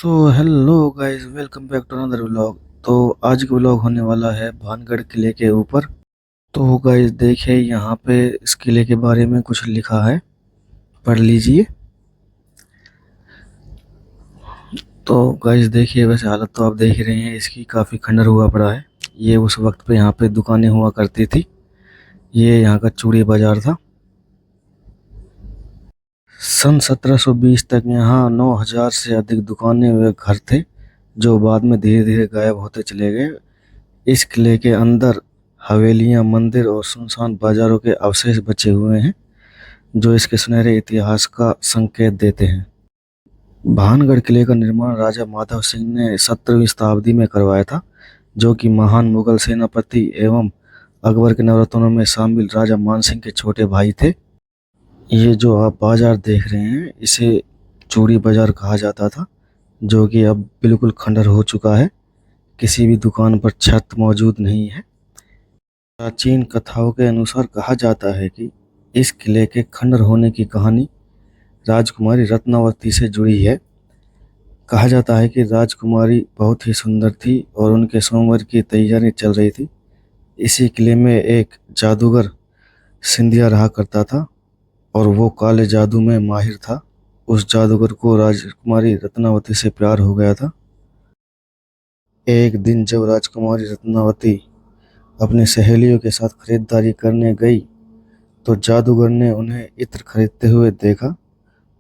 तो hello guys, welcome back to another vlog. तो आज का व्लॉग होने वाला है भानगढ़ किले के ऊपर। तो गाइस देखिए, यहाँ पे इस किले के बारे में कुछ लिखा है, पढ़ लीजिए। तो गाइस देखिए, वैसे हालत तो आप देख ही रहे हैं इसकी, काफ़ी खंडर हुआ पड़ा है। ये उस वक्त पे यहाँ पे दुकानें हुआ करती थी। ये यहाँ का चूड़ी बाजार था। सन 1720 तक यहाँ 9000 से अधिक दुकानें व घर थे, जो बाद में धीरे धीरे गायब होते चले गए। इस किले के अंदर हवेलियां, मंदिर और सुनसान बाजारों के अवशेष बचे हुए हैं, जो इसके सुनहरे इतिहास का संकेत देते हैं। भानगढ़ किले का निर्माण राजा माधव सिंह ने 17वीं शताब्दी में करवाया था, जो कि महान मुगल सेनापति एवं अकबर के नवरत्नों में शामिल राजा मानसिंह के छोटे भाई थे। ये जो आप बाजार देख रहे हैं, इसे चूड़ी बाजार कहा जाता था, जो कि अब बिल्कुल खंडर हो चुका है। किसी भी दुकान पर छत मौजूद नहीं है। प्राचीन कथाओं के अनुसार कहा जाता है कि इस किले के खंडर होने की कहानी राजकुमारी रत्नावती से जुड़ी है। कहा जाता है कि राजकुमारी बहुत ही सुंदर थी और उनके स्वयंवर की तैयारी चल रही थी। इसी किले में एक जादूगर सिंधिया रहा करता था और वो काले जादू में माहिर था। उस जादूगर को राजकुमारी रत्नावती से प्यार हो गया था। एक दिन जब राजकुमारी रत्नावती अपनी सहेलियों के साथ खरीदारी करने गई, तो जादूगर ने उन्हें इत्र खरीदते हुए देखा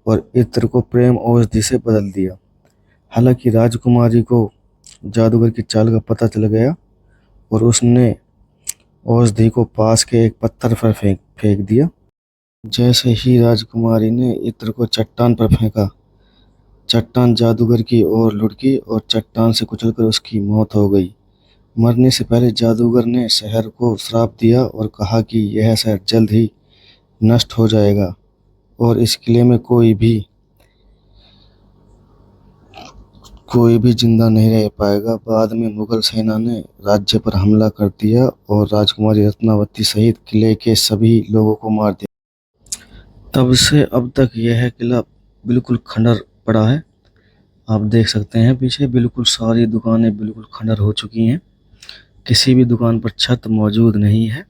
और इत्र को प्रेम औषधि से बदल दिया। हालांकि राजकुमारी को जादूगर की चाल का पता चल गया और उसने औषधि को पास के एक पत्थर पर फेंक फेंक दिया। जैसे ही राजकुमारी ने इत्र को चट्टान पर फेंका, चट्टान जादूगर की ओर लुढ़की और चट्टान से कुचलकर उसकी मौत हो गई। मरने से पहले जादूगर ने शहर को श्राप दिया और कहा कि यह शहर जल्द ही नष्ट हो जाएगा और इस किले में कोई भी जिंदा नहीं रह पाएगा। बाद में मुगल सेना ने राज्य पर हमला कर दिया और राजकुमारी रत्नावती सहित किले के सभी लोगों को मार दिया। तब से अब तक यह किला बिल्कुल खंडर पड़ा है। आप देख सकते हैं पीछे बिल्कुल सारी दुकानें बिल्कुल खंडर हो चुकी हैं। किसी भी दुकान पर छत मौजूद नहीं है।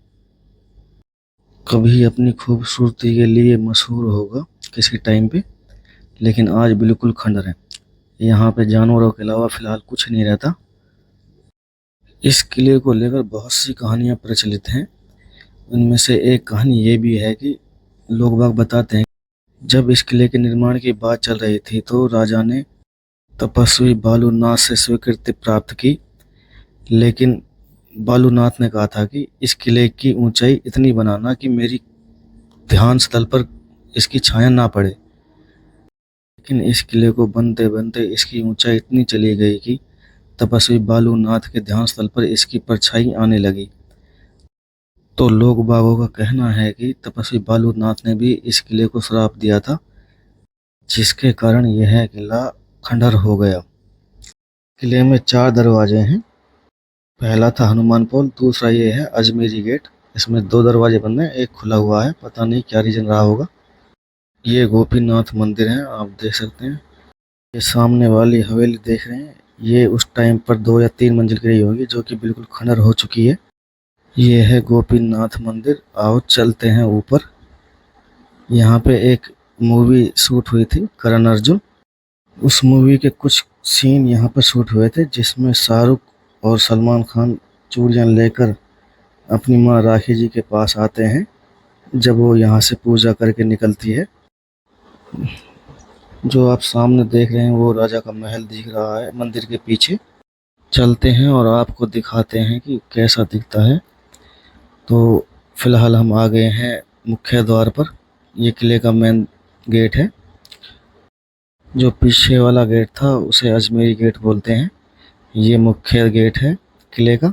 कभी अपनी खूबसूरती के लिए मशहूर होगा किसी टाइम पे, लेकिन आज बिल्कुल खंडर है। यहाँ पे जानवरों के अलावा फिलहाल कुछ नहीं रहता। इस किले को लेकर बहुत सी कहानियाँ प्रचलित हैं। उनमें से एक कहानी ये भी है कि लोग बाग बताते हैं, जब इस किले के निर्माण की बात चल रही थी तो राजा ने तपस्वी बालूनाथ से स्वीकृति प्राप्त की, लेकिन बालूनाथ ने कहा था कि इस किले की ऊंचाई इतनी बनाना कि मेरी ध्यान स्थल पर इसकी छाया ना पड़े। लेकिन इस किले को बनते बनते इसकी ऊंचाई इतनी चली गई कि तपस्वी बालूनाथ के ध्यान स्थल पर इसकी परछाई आने लगी। तो लोग बागों का कहना है कि तपस्वी बालूनाथ ने भी इस किले को श्राप दिया था, जिसके कारण यह किला खंडर हो गया। किले में 4 दरवाजे हैं। पहला था हनुमान पोल, दूसरा ये है अजमेरी गेट। इसमें 2 दरवाजे बंद हैं, एक खुला हुआ है, पता नहीं क्या रीजन रहा होगा। ये गोपीनाथ मंदिर है, आप देख सकते हैं। ये सामने वाली हवेली देख रहे हैं, ये उस टाइम पर 2 या 3 मंजिल की रही होगी, जो कि बिल्कुल खंडर हो चुकी है। ये है गोपीनाथ मंदिर। आओ चलते हैं ऊपर। यहाँ पे एक मूवी शूट हुई थी, करण अर्जुन। उस मूवी के कुछ सीन यहाँ पर शूट हुए थे, जिसमें शाहरुख और सलमान खान चूड़ियाँ लेकर अपनी माँ राखी जी के पास आते हैं, जब वो यहाँ से पूजा करके निकलती है। जो आप सामने देख रहे हैं वो राजा का महल दिख रहा है मंदिर के पीछे। चलते हैं और आपको दिखाते हैं कि कैसा दिखता है। तो फिलहाल हम आ गए हैं मुख्य द्वार पर। ये किले का मेन गेट है। जो पीछे वाला गेट था उसे अजमेरी गेट बोलते हैं। ये मुख्य गेट है किले का।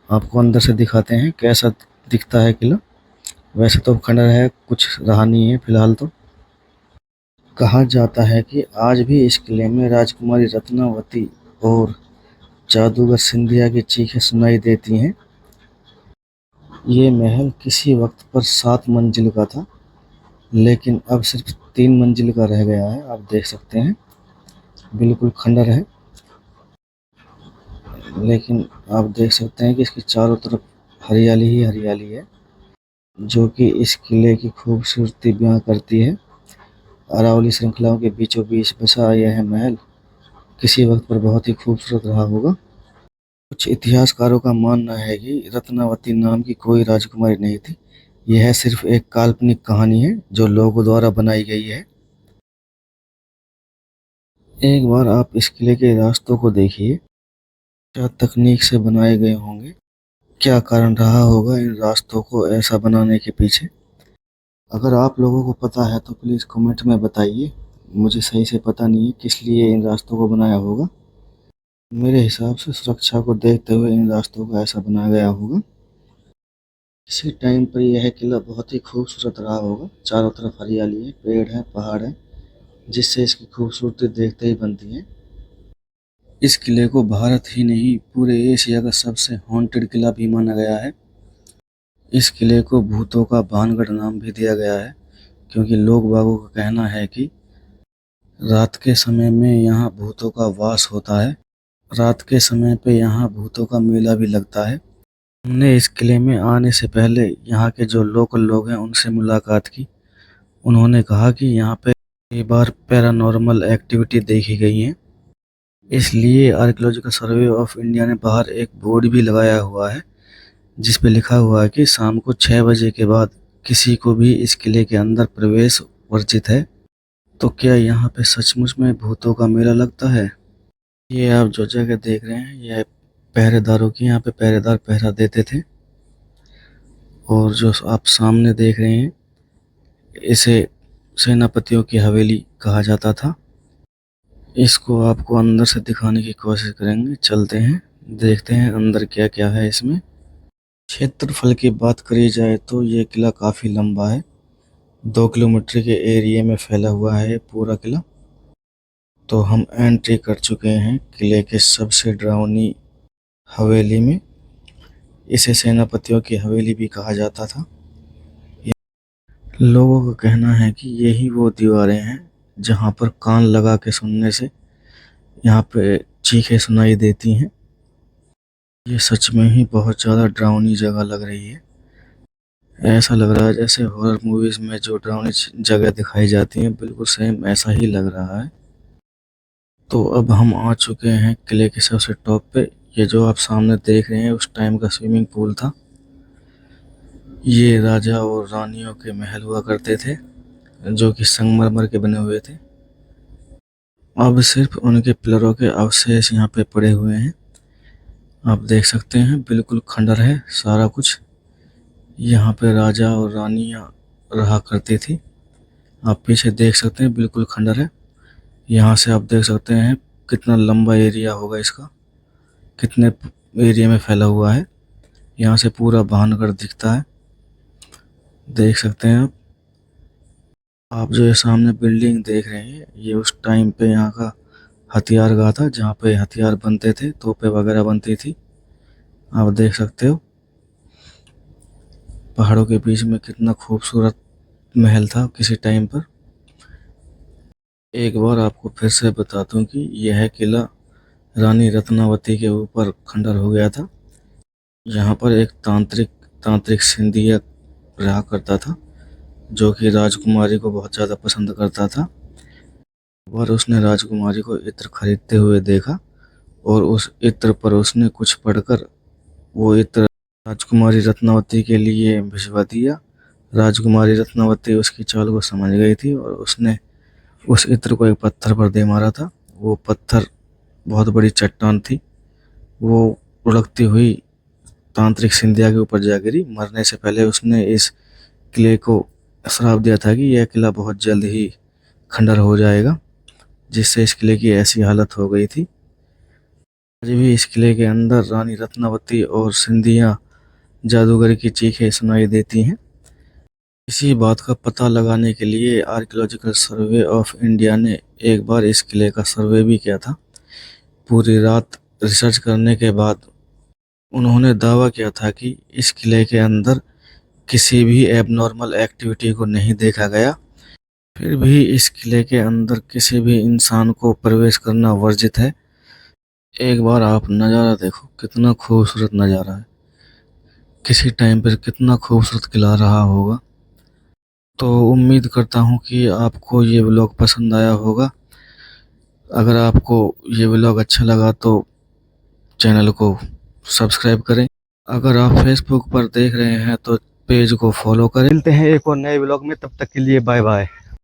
आपको अंदर से दिखाते हैं कैसा दिखता है किला। वैसे तो खंडर है, कुछ रहा नहीं है फिलहाल। तो कहा जाता है कि आज भी इस किले में राजकुमारी रत्नावती और जादूगर सिंधिया की चीखें सुनाई देती हैं। ये महल किसी वक्त पर 7 मंजिल का था, लेकिन अब सिर्फ 3 मंजिल का रह गया है। आप देख सकते हैं बिल्कुल खंडर है, लेकिन आप देख सकते हैं कि इसकी चारों तरफ हरियाली ही हरियाली है, जो कि इस किले की खूबसूरती बयां करती है। अरावली श्रृंखलाओं के बीचों बीच बसा यह महल किसी वक्त पर बहुत ही खूबसूरत रहा होगा। कुछ इतिहासकारों का मानना है कि रत्नावती नाम की कोई राजकुमारी नहीं थी। यह सिर्फ एक काल्पनिक कहानी है जो लोगों द्वारा बनाई गई है। एक बार आप इस किले के रास्तों को देखिए, क्या तकनीक से बनाए गए होंगे। क्या कारण रहा होगा इन रास्तों को ऐसा बनाने के पीछे। अगर आप लोगों को पता है तो प्लीज़ कमेंट में बताइए। मुझे सही से पता नहीं है किस लिए इन रास्तों को बनाया होगा। मेरे हिसाब से सुरक्षा को देखते हुए इन रास्तों को ऐसा बनाया गया होगा। इसी टाइम पर यह किला बहुत ही खूबसूरत रहा होगा। चारों तरफ हरियाली है, पेड़ है, पहाड़ है, जिससे इसकी खूबसूरती देखते ही बनती है। इस किले को भारत ही नहीं पूरे एशिया का सबसे हॉन्टेड किला भी माना गया है। इस किले को भूतों का भानगढ़ नाम भी दिया गया है, क्योंकि लोग बागों का कहना है कि रात के समय में यहाँ भूतों का वास होता है। रात के समय पे यहाँ भूतों का मेला भी लगता है। हमने इस किले में आने से पहले यहाँ के जो लोकल लोग हैं उनसे मुलाकात की। उन्होंने कहा कि यहाँ पे कई बार पैरानॉर्मल एक्टिविटी देखी गई है। इसलिए आर्कियोलॉजिकल सर्वे ऑफ इंडिया ने बाहर एक बोर्ड भी लगाया हुआ है, जिस पे लिखा हुआ है कि शाम को 6 बजे के बाद किसी को भी इस किले के अंदर प्रवेश वर्जित है। तो क्या यहाँ पे सचमुच में भूतों का मेला लगता है? ये आप जो जगह देख रहे हैं यह पहरेदारों की, यहाँ पे पहरेदार पहरा देते थे। और जो आप सामने देख रहे हैं इसे सेनापतियों की हवेली कहा जाता था। इसको आपको अंदर से दिखाने की कोशिश करेंगे। चलते हैं, देखते हैं अंदर क्या क्या है इसमें। क्षेत्रफल की बात करी जाए तो ये किला काफ़ी लंबा है। 2 किलोमीटर के एरिया में फैला हुआ है ये पूरा किला। तो हम एंट्री कर चुके हैं किले के सबसे डरावनी हवेली में। इसे सेनापतियों की हवेली भी कहा जाता था। लोगों का कहना है कि यही वो दीवारें हैं जहाँ पर कान लगा के सुनने से यहाँ पे चीखें सुनाई देती हैं। ये सच में ही बहुत ज़्यादा डरावनी जगह लग रही है। ऐसा लग रहा है जैसे हॉरर मूवीज़ में जो डरावनी जगह दिखाई जाती हैं, बिल्कुल सेम ऐसा ही लग रहा है। तो अब हम आ चुके हैं किले के सबसे टॉप पे। ये जो आप सामने देख रहे हैं उस टाइम का स्विमिंग पूल था। ये राजा और रानियों के महल हुआ करते थे, जो कि संगमरमर के बने हुए थे। अब सिर्फ उनके पिलरों के अवशेष यहाँ पे पड़े हुए हैं। आप देख सकते हैं बिल्कुल खंडर है सारा कुछ। यहाँ पे राजा और रानियाँ रहा करती थी। आप पीछे देख सकते हैं बिल्कुल खंडर है। यहाँ से आप देख सकते हैं कितना लंबा एरिया होगा इसका, कितने एरिया में फैला हुआ है। यहाँ से पूरा भानगढ़ दिखता है, देख सकते हैं आप जो ये सामने बिल्डिंग देख रहे हैं ये उस टाइम पे यहाँ का हथियार गाह था, जहाँ पे हथियार बनते थे, तोपें वगैरह बनती थी। आप देख सकते हो पहाड़ों के बीच में कितना खूबसूरत महल था किसी टाइम पर। एक बार आपको फिर से बता दूं कि यह किला रानी रत्नावती के ऊपर खंडर हो गया था। यहाँ पर एक तांत्रिक सिंधिया रहा करता था, जो कि राजकुमारी को बहुत ज़्यादा पसंद करता था। और उसने राजकुमारी को इत्र खरीदते हुए देखा और उस इत्र पर उसने कुछ पढ़कर वो इत्र राजकुमारी रत्नावती के लिए भिजवा दिया। राजकुमारी रत्नावती उसकी चाल को समझ गई थी और उसने उस इत्र को एक पत्थर पर दे मारा था। वो पत्थर बहुत बड़ी चट्टान थी। वो लुढ़कती हुई तांत्रिक सिंधिया के ऊपर जा गिरी। मरने से पहले उसने इस किले को श्राप दिया था कि यह किला बहुत जल्द ही खंडर हो जाएगा, जिससे इस किले की ऐसी हालत हो गई थी। आज भी इस किले के अंदर रानी रत्नावती और सिंधिया जादूगर की चीखें सुनाई देती हैं। इसी बात का पता लगाने के लिए आर्कियोलॉजिकल सर्वे ऑफ इंडिया ने एक बार इस किले का सर्वे भी किया था। पूरी रात रिसर्च करने के बाद उन्होंने दावा किया था कि इस किले के अंदर किसी भी एबनॉर्मल एक्टिविटी को नहीं देखा गया। फिर भी इस किले के अंदर किसी भी इंसान को प्रवेश करना वर्जित है। एक बार आप नज़ारा देखो, कितना खूबसूरत नज़ारा है। किसी टाइम पर कितना खूबसूरत किला रहा होगा। तो उम्मीद करता हूँ कि आपको ये व्लॉग पसंद आया होगा। अगर आपको ये व्लॉग अच्छा लगा तो चैनल को सब्सक्राइब करें। अगर आप फेसबुक पर देख रहे हैं तो पेज को फॉलो करें। मिलते हैं एक और नए व्लॉग में, तब तक के लिए बाय बाय।